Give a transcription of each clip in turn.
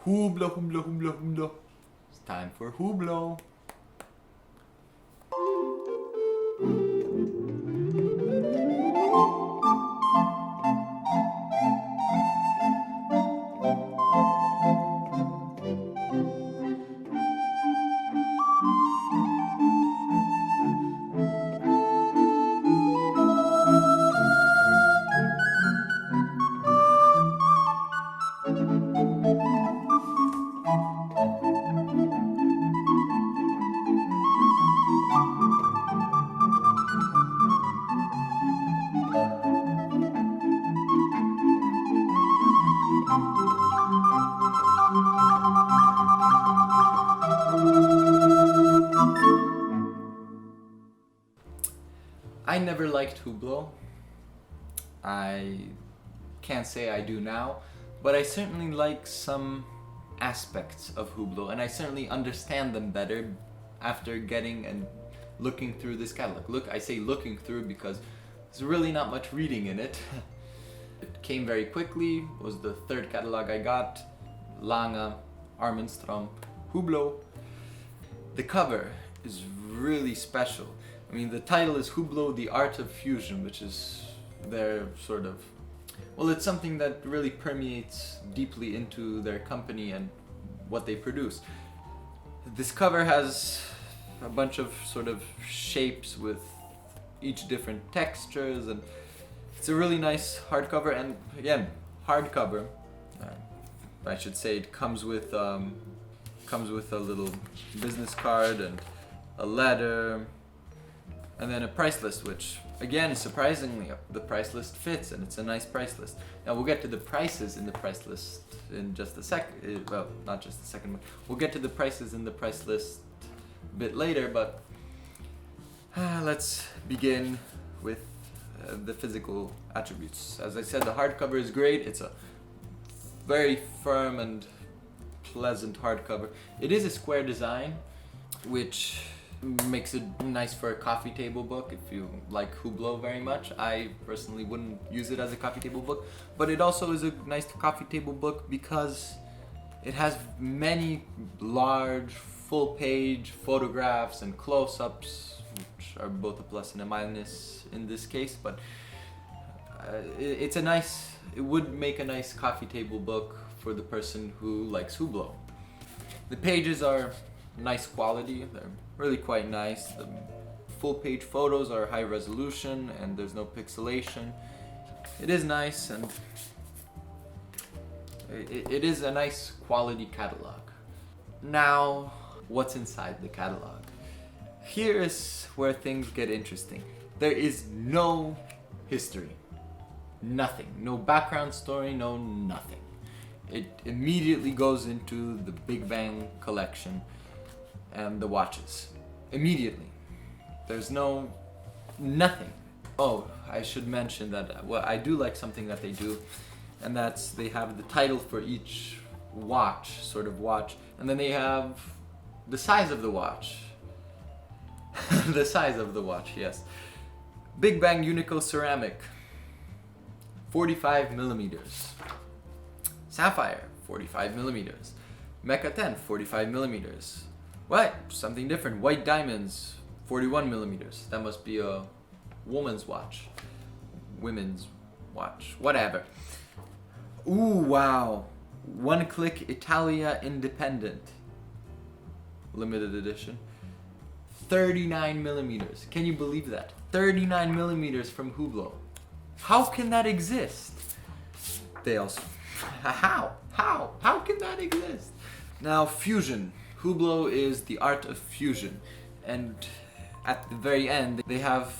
Hublot, Hublot, Hublot, Hublot. It's time for Hublot. I never liked Hublot. I can't say I do now, but I certainly like some aspects of Hublot, and I certainly understand them better after getting and looking through this catalog. Look, I say looking through because there's really not much reading in it. It came very quickly, was the third catalog I got. Lange, Armenstrom, Hublot. The cover is really special. I mean, the title is Hublot, the Art of Fusion, which is their sort of... Well, it's something that really permeates deeply into their company and what they produce. This cover has a bunch of sort of shapes with each different textures, and it's a really nice hardcover. And again, hardcover, I should say, it comes with a little business card and a letter, and then a price list, which again, surprisingly, the price list fits, and it's a nice price list. Now we'll get to the prices in the price list in just a sec. Well, not just a second, but we'll get to the prices in the price list a bit later. But let's begin with the physical attributes. As I said, the hardcover is great. It's a very firm and pleasant hardcover. It is a square design, which makes it nice for a coffee table book if you like Hublot very much. I personally wouldn't use it as a coffee table book, but it also is a nice coffee table book because it has many large full-page photographs and close-ups, which are both a plus and a minus in this case, but it would make a nice coffee table book for the person who likes Hublot. The pages are nice quality, they're really quite nice. The full page photos are high resolution and there's no pixelation. It is nice, and it is a nice quality catalog. Now, what's inside the catalog? Here is where things get interesting. There is no history. Nothing. No background story, no nothing. It immediately goes into the Big Bang collection and the watches. Immediately. There's nothing. Oh, I should mention that I do like something that they do, and that's they have the title for each sort of watch, and then they have the size of the watch. The size of the watch, yes. Big Bang Unico ceramic, 45 millimeters. Sapphire, 45 millimeters. Mecha 10, 45 millimeters. What? Something different. White diamonds, 41 millimeters. That must be a woman's watch. Women's watch. Whatever. Ooh, wow. One Click Italia Independent. Limited edition. 39 millimeters. Can you believe that? 39 millimeters from Hublot. How can that exist? They also... How can that exist? Now, fusion. Hublot is the art of fusion, and at the very end they have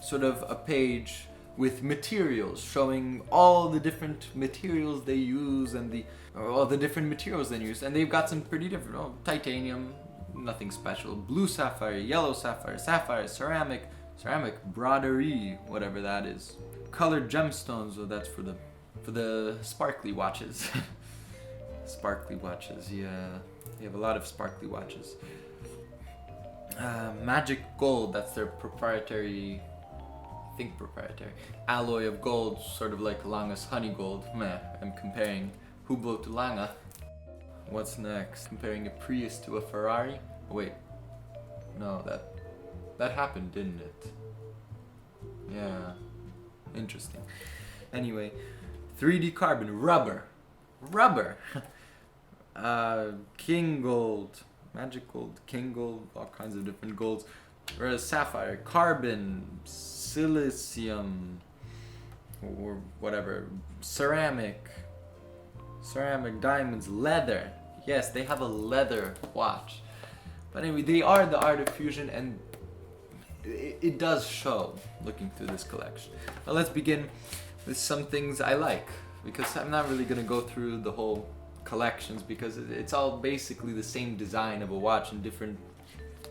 sort of a page with materials showing all the different materials they use and all the different materials they use, and they've got some pretty different. Titanium, nothing special. Blue sapphire, yellow sapphire, sapphire, ceramic broderie, whatever that is. Colored gemstones, so that's for the sparkly watches. Sparkly watches, yeah. They have a lot of sparkly watches. Magic gold, that's their proprietary alloy of gold, sort of like Lange's honey gold. Meh, I'm comparing Hublot to Lange. What's next? Comparing a Prius to a Ferrari? Wait, no, that happened, didn't it? Yeah, interesting. Anyway, 3D carbon, rubber, king gold, magic gold, king gold, all kinds of different golds. Whereas sapphire, carbon, silicium, or whatever, ceramic, diamonds, leather. Yes, they have a leather watch. But anyway, they are the art of fusion, and it does show looking through this collection. Now let's begin with some things I like, because I'm not really going to go through the whole collections because it's all basically the same design of a watch in different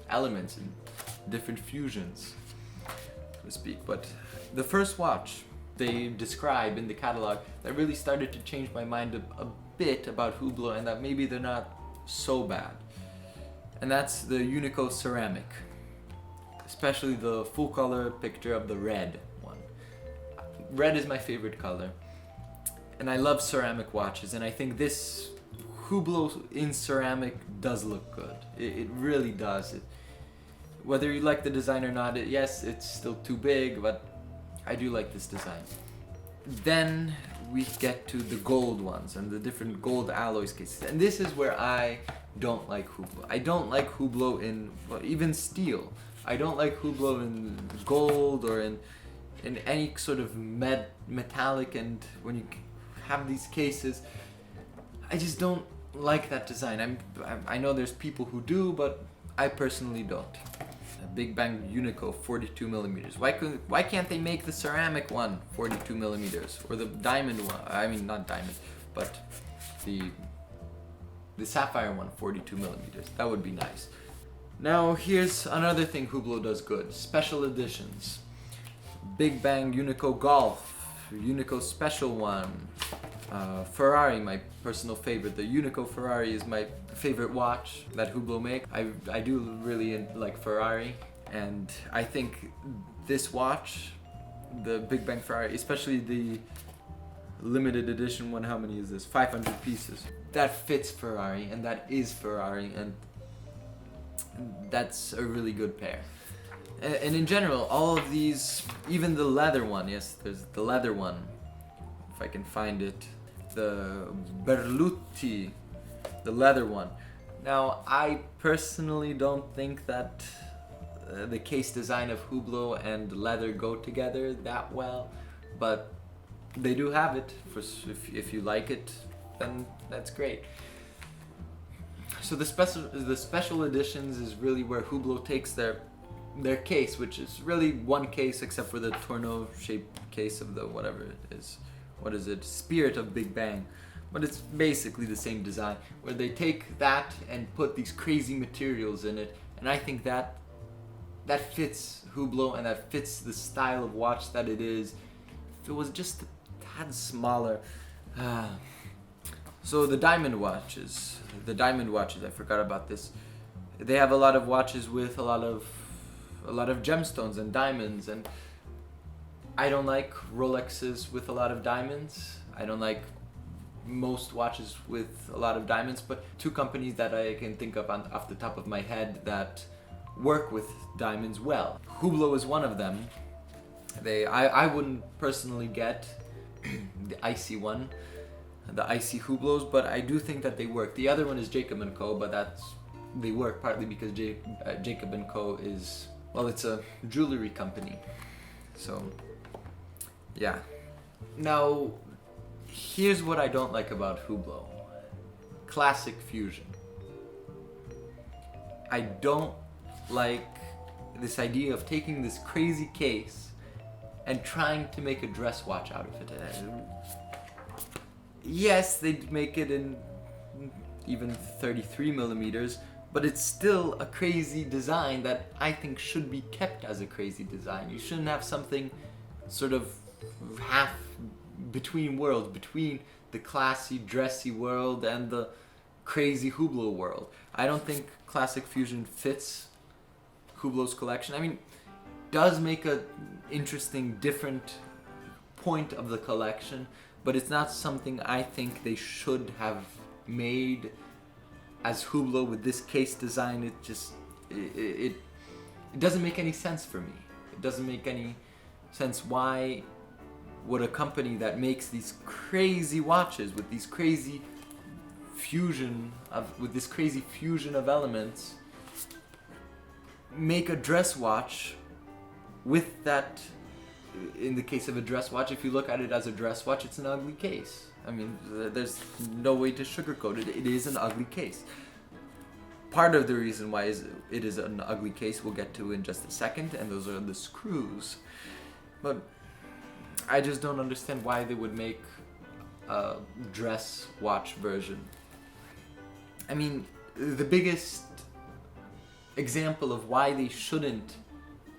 elements and different fusions, so to speak. But the first watch they describe in the catalog that really started to change my mind a bit about Hublot, and that maybe they're not so bad, and that's the Unico ceramic, especially the full color picture of the red one. Red is my favorite color, and I love ceramic watches, and I think this Hublot in ceramic does look good. It really does. Whether you like the design or not, yes, it's still too big, but I do like this design. Then we get to the gold ones and the different gold alloys cases, and this is where I don't like Hublot. I don't like Hublot in even steel. I don't like Hublot in gold or in any sort of metallic, and when you have these cases, I just don't like that design. I know there's people who do, but I personally don't. Big Bang Unico 42 millimeters. Why can't they make the ceramic one 42 millimeters or the diamond one? I mean, not diamond, but the sapphire one 42 millimeters. That would be nice. Now here's another thing Hublot does good: special editions. Big Bang Unico Golf, Unico Special one, Ferrari, my personal favorite. The Unico Ferrari is my favorite watch that Hublot make. I do really like Ferrari, and I think this watch, the Big Bang Ferrari, especially the limited edition one, how many is this? 500 pieces. That fits Ferrari, and that is Ferrari, and that's a really good pair. And in general, all of these, even the leather one, yes, there's the leather one, if I can find it, the Berluti, the leather one. Now, I personally don't think that the case design of Hublot and leather go together that well, but they do have it. If you like it, then that's great. So the special editions is really where Hublot takes their case, which is really one case except for the tornado-shaped case of the whatever it is. What is it? Spirit of Big Bang. But it's basically the same design, where they take that and put these crazy materials in it, and I think that fits Hublot and that fits the style of watch that it is. If it was just a tad smaller. So the diamond watches, I forgot about this. They have a lot of watches with a lot of gemstones and diamonds, and I don't like Rolexes with a lot of diamonds. I don't like most watches with a lot of diamonds, but two companies that I can think of off the top of my head that work with diamonds well. Hublot is one of them. I wouldn't personally get the icy one, the icy Hublots, but I do think that they work. The other one is Jacob & Co., but they work partly because Jacob & Co. is, well, it's a jewelry company. So, yeah. Now, here's what I don't like about Hublot. Classic fusion. I don't like this idea of taking this crazy case and trying to make a dress watch out of it. Yes, they'd make it in even 33 millimeters, but it's still a crazy design that I think should be kept as a crazy design. You shouldn't have something sort of half between worlds, between the classy, dressy world and the crazy Hublot world. I don't think classic fusion fits Hublot's collection. I mean, does make a interesting, different point of the collection, but it's not something I think they should have made as Hublot with this case design, it doesn't make any sense for me. It doesn't make any sense why would a company that makes these crazy watches with these crazy fusion of elements make a dress watch with that. In the case of a dress watch, if you look at it as a dress watch, it's an ugly case. I mean, there's no way to sugarcoat it. It is an ugly case. Part of the reason why it is an ugly case we'll get to in just a second, and those are the screws. But I just don't understand why they would make a dress watch version. I mean, the biggest example of why they shouldn't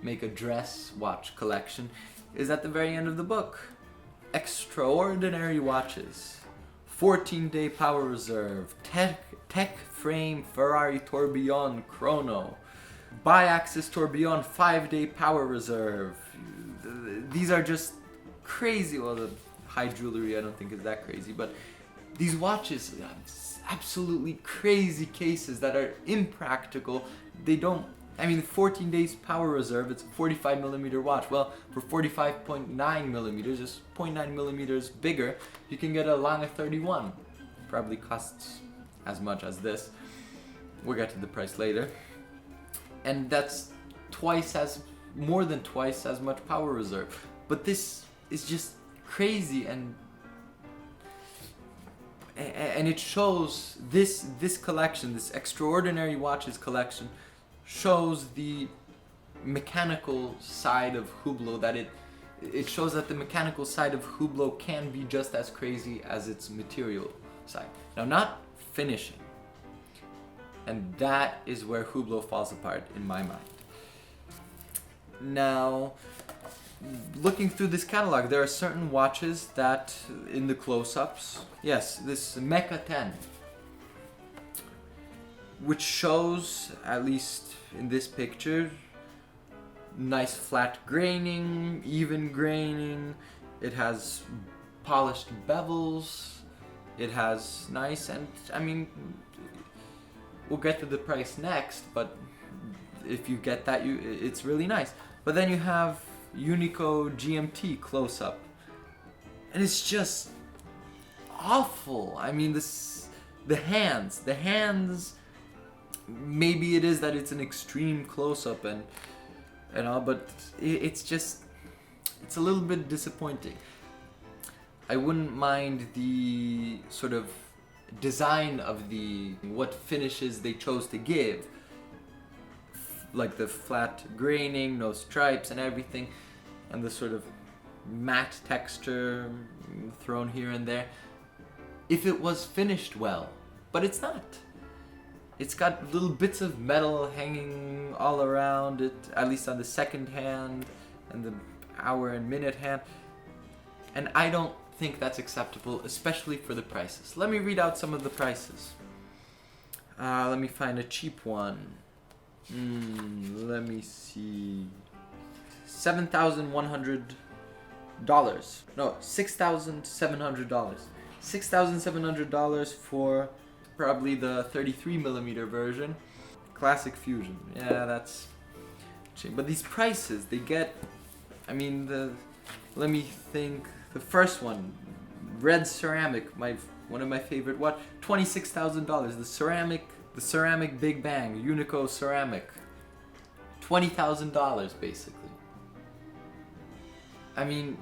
make a dress watch collection is at the very end of the book. Extraordinary watches, 14-day power reserve, tech frame Ferrari tourbillon chrono, bi-axis tourbillon 5-day power reserve. These are just crazy. Well, the high jewelry I don't think is that crazy, but these watches, absolutely crazy cases that are impractical. They don't, I mean, 14 days power reserve, it's a 45 millimeter watch. Well, for 45.9 millimeters, just 0.9 millimeters bigger, you can get a Lange 31. Probably costs as much as this. We'll get to the price later. And that's more than twice as much power reserve. But this is just crazy, and it shows this collection, this extraordinary watches collection, shows the mechanical side of Hublot, that it shows that the mechanical side of Hublot can be just as crazy as its material side. Now, not finishing. And that is where Hublot falls apart in my mind. Now, looking through this catalog, there are certain watches that, in the close-ups, yes, this Mecha 10, which shows, at least in this picture, nice flat graining, even graining. It has polished bevels. It has nice, and I mean, we'll get to the price next, but if you get that, it's really nice. But then you have Unico GMT close-up, and it's just awful. I mean, the hands, maybe it is that it's an extreme close-up and all, but it's a little bit disappointing. I wouldn't mind the sort of design of what finishes they chose to give, like the flat graining, no stripes and everything, and the sort of matte texture thrown here and there, if it was finished well. But it's not. It's got little bits of metal hanging all around it, at least on the second hand and the hour and minute hand, and I don't think that's acceptable, especially for the prices. Let me read out some of the prices. Let me find a cheap one. Let me see. $7,100. No, $6,700. $6,700 for probably the 33 millimeter version. Classic Fusion. Yeah, that's cheap. But these prices, they get, I mean, let me think. The first one, red ceramic, one of my favorite. What? $26,000. The ceramic Big Bang, Unico ceramic. $20,000 basically. I mean,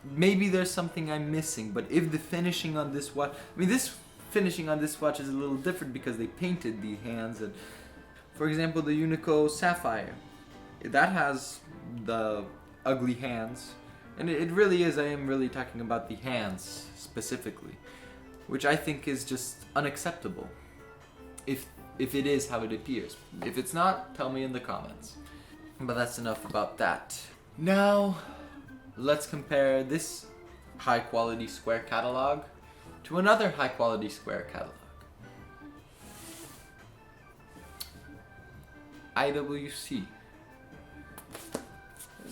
maybe there's something I'm missing, but if the finishing on this watch, I mean, this finishing on this watch is a little different because they painted the hands, and for example, the Unico Sapphire, that has the ugly hands. And it really is, I am really talking about the hands specifically, which I think is just unacceptable, if it is how it appears. If it's not, tell me in the comments. But that's enough about that. Now, let's compare this high quality square catalog to another high quality square catalog. IWC.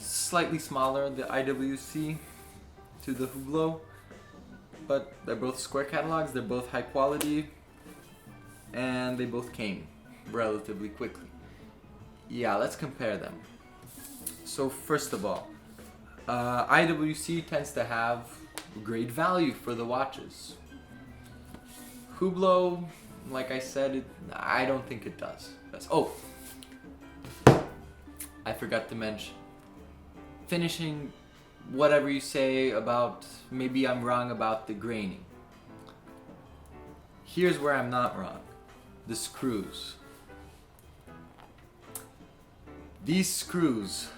Slightly smaller, the IWC to the Hublot, but they're both square catalogs, they're both high quality. and they both came relatively quickly. Yeah, let's compare them. So first of all, IWC tends to have great value for the watches. Hublot, like I said, I don't think it does. Oh, I forgot to mention. Finishing, whatever you say about, maybe I'm wrong about the graining. Here's where I'm not wrong. The screws. These screws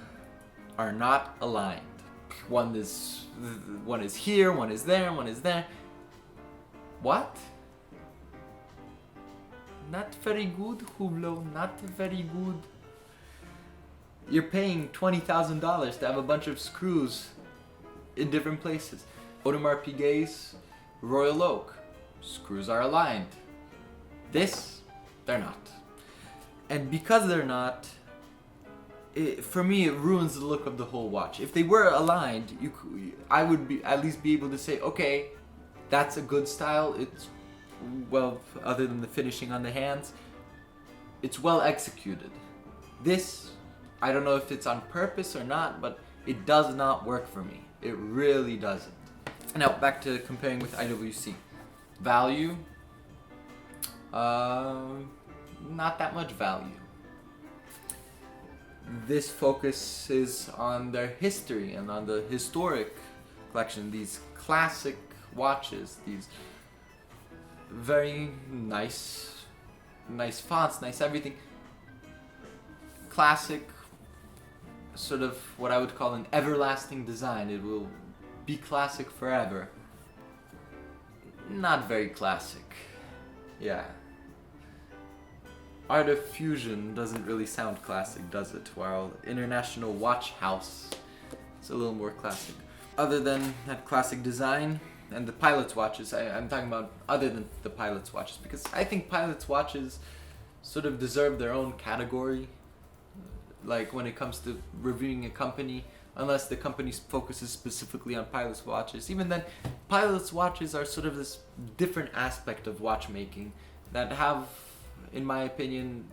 are not aligned. One is here, one is there, one is there. What? Not very good, Hublot, not very good. You're paying $20,000 to have a bunch of screws in different places. Audemars Piguet's Royal Oak. Screws are aligned. This, they're not. And because they're not, for me, it ruins the look of the whole watch. If they were aligned, I would at least be able to say, okay, that's a good style. It's, well, other than the finishing on the hands, it's well executed. This, I don't know if it's on purpose or not, but it does not work for me. It really doesn't. Now, back to comparing with IWC. Value, not that much value. This focuses on their history and on the historic collection. These classic watches, these very nice fonts, nice everything. Classic, sort of what I would call an everlasting design. It will be classic forever. Not very classic. Yeah. Art of Fusion doesn't really sound classic, does it? While International Watch House is a little more classic. Other than that classic design and the pilot's watches, I'm talking about other than the pilot's watches, because I think pilot's watches sort of deserve their own category. Like when it comes to reviewing a company, unless the company focuses specifically on pilot's watches. Even then, pilot's watches are sort of this different aspect of watchmaking that have, in my opinion,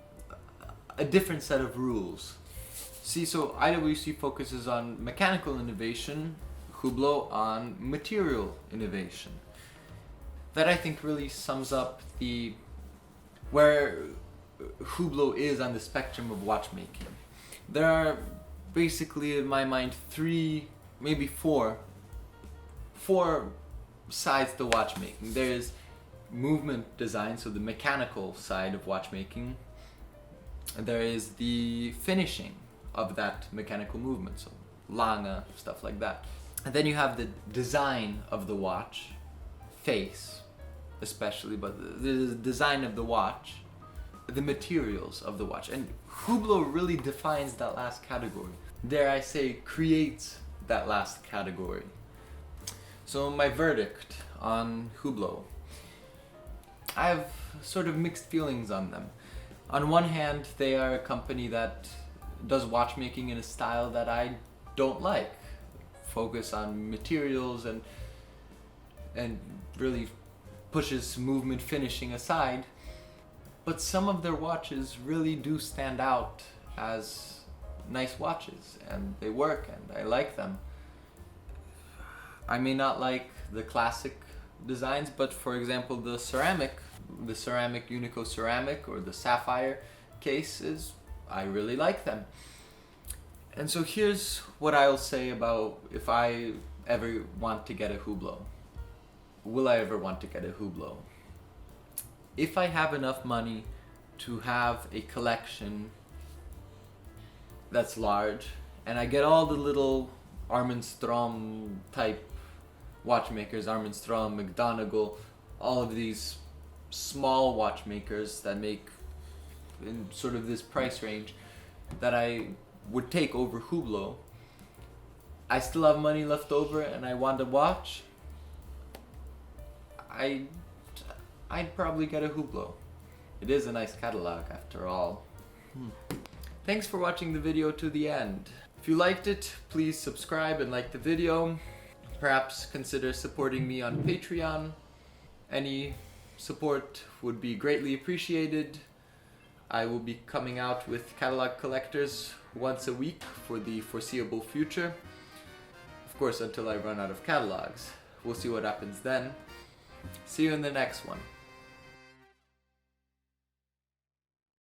a different set of rules. See, so IWC focuses on mechanical innovation, Hublot on material innovation. That I think really sums up where Hublot is on the spectrum of watchmaking. There are basically, in my mind, three, maybe four sides to watchmaking. There's movement design, so the mechanical side of watchmaking. There is the finishing of that mechanical movement, so Lange, stuff like that. And then you have the design of the watch, face especially, but the design of the watch, the materials of the watch. And Hublot really defines that last category. Dare I say, creates that last category. So my verdict on Hublot. I have sort of mixed feelings on them. On one hand, they are a company that does watchmaking in a style that I don't like. Focus on materials and really pushes movement finishing aside. But some of their watches really do stand out as nice watches, and they work, and I like them. I may not like the classic designs, but for example, the ceramic Unico ceramic or the sapphire cases, I really like them. And so here's what I'll say about if I ever want to get a Hublot. Will I ever want to get a Hublot? If I have enough money to have a collection that's large, and I get all the little Armstrong type watchmakers, Armstrong, McDonagall, all of these small watchmakers that make in sort of this price range that I would take over Hublot. I still have money left over and I want a watch. I'd probably get a Hublot. It is a nice catalog after all. Thanks for watching the video to the end. If you liked it, please subscribe and like the video. Perhaps consider supporting me on Patreon. Any support would be greatly appreciated. I will be coming out with catalog collectors once a week for the foreseeable future. Of course, until I run out of catalogs. We'll see what happens then. See you in the next one.